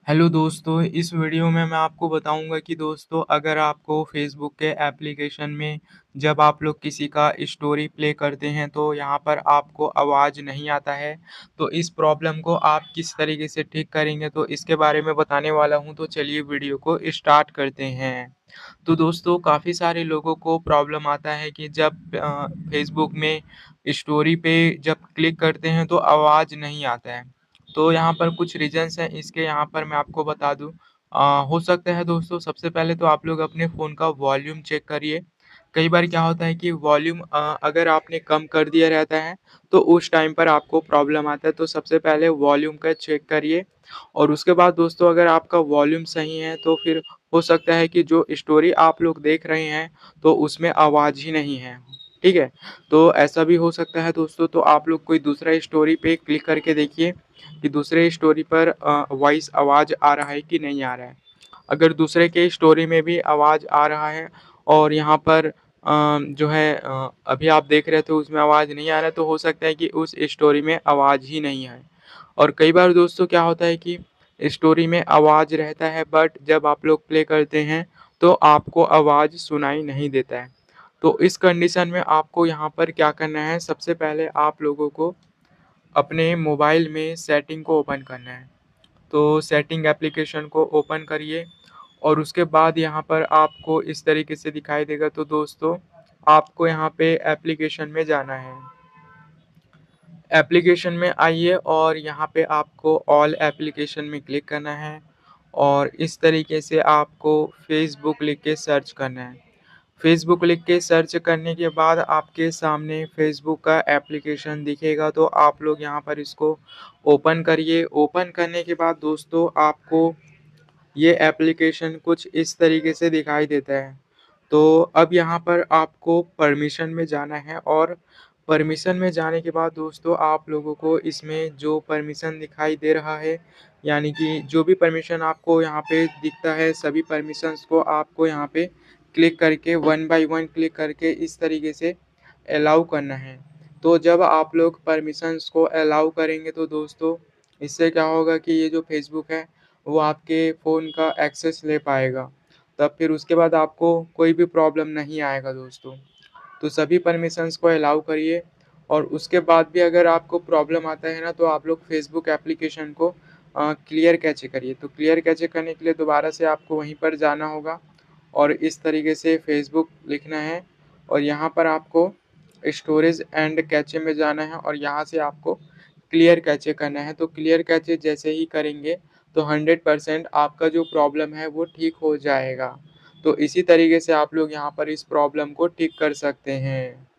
Hello दोस्तों, इस video में मैं आपको बताऊंगा कि दोस्तों अगर आपको फेसबुक के एप्लीकेशन में जब आप लोग किसी का स्टोरी प्ले करते हैं तो यहाँ पर आपको आवाज़ नहीं आता है। तो इस प्रॉब्लम को आप किस तरीके से ठीक करेंगे तो इसके बारे में बताने वाला हूँ। तो चलिए वीडियो को स्टार्ट करते हैं। तो दोस्तों काफ़ी सारे लोगों को प्रॉब्लम आता है कि जब फेसबुक में स्टोरी पे जब क्लिक करते हैं तो आवाज़ नहीं आता है। तो यहाँ पर कुछ रीज़न्स हैं, इसके यहाँ पर मैं आपको बता दूँ। हो सकता है दोस्तों सबसे पहले तो आप लोग अपने फ़ोन का वॉल्यूम चेक करिए। कई बार क्या होता है कि वॉल्यूम अगर आपने कम कर दिया रहता है, तो उस टाइम पर आपको प्रॉब्लम आता है। तो सबसे पहले वॉल्यूम का चेक करिए और उसके बाद दोस्तों अगर आपका वॉल्यूम सही है, तो फिर हो सकता है कि जो स्टोरी आप लोग देख रहे हैं, तो उसमें आवाज़ ही नहीं है। ठीक है? तो ऐसा भी हो सकता है दोस्तों, तो आप लोग कोई दूसरा स्टोरी पे क्लिक करके देखिए कि दूसरे स्टोरी पर वॉइस आवाज़ आ रहा है कि नहीं आ रहा है। अगर दूसरे के स्टोरी में भी आवाज़ आ रहा है और यहाँ पर जो है अभी आप देख रहे थे उसमें आवाज़ नहीं आ रहा है, तो हो सकता है कि उस स्टोरी में आवाज़ ही नहीं है। और कई बार दोस्तों क्या होता है कि स्टोरी में आवाज़ रहता है, बट जब आप लोग प्ले करते हैं तो आपको आवाज़ सुनाई नहीं देता है। तो इस कंडीशन में आपको यहाँ पर क्या करना है, सबसे पहले आप लोगों को अपने मोबाइल में सेटिंग को ओपन करना है। तो सेटिंग एप्लीकेशन को ओपन करिए और उसके बाद यहाँ पर आपको इस तरीके से दिखाई देगा। तो दोस्तों आपको यहाँ पे एप्लीकेशन में जाना है। एप्लीकेशन में आइए और यहाँ पे आपको ऑल एप्लीकेशन में क्लिक करना है और इस तरीके से आपको फेसबुक लिख के सर्च करना है। फेसबुक लिख के सर्च करने के बाद आपके सामने फेसबुक का एप्लीकेशन दिखेगा, तो आप लोग यहाँ पर इसको ओपन करिए। ओपन करने के बाद दोस्तों आपको ये एप्लीकेशन कुछ इस तरीके से दिखाई देता है। तो अब यहाँ पर आपको परमिशन में जाना है और परमिशन में जाने के बाद दोस्तों आप लोगों को इसमें जो परमिशन दिखाई दे रहा है, यानी कि जो भी परमिशन आपको यहाँ पे दिखता है, सभी परमिशंस को आपको यहाँ पे क्लिक करके वन बाय वन क्लिक करके इस तरीके से अलाउ करना है। तो जब आप लोग परमिशंस को अलाउ करेंगे तो दोस्तों इससे क्या होगा कि ये जो फेसबुक है वो आपके फ़ोन का एक्सेस ले पाएगा। तब फिर उसके बाद आपको कोई भी प्रॉब्लम नहीं आएगा दोस्तों। तो सभी परमिशंस को अलाउ करिए और उसके बाद भी अगर आपको प्रॉब्लम आता है ना, तो आप लोग फेसबुक एप्लीकेशन को क्लियर कैचे करिए। तो क्लियर कैचे करने के लिए दोबारा से आपको वहीं पर जाना होगा और इस तरीके से फेसबुक लिखना है और यहाँ पर आपको स्टोरेज एंड कैचे में जाना है और यहाँ से आपको क्लियर कैचे करना है। तो क्लियर कैचे जैसे ही करेंगे तो 100% आपका जो प्रॉब्लम है वो ठीक हो जाएगा। तो इसी तरीके से आप लोग यहाँ पर इस प्रॉब्लम को ठीक कर सकते हैं।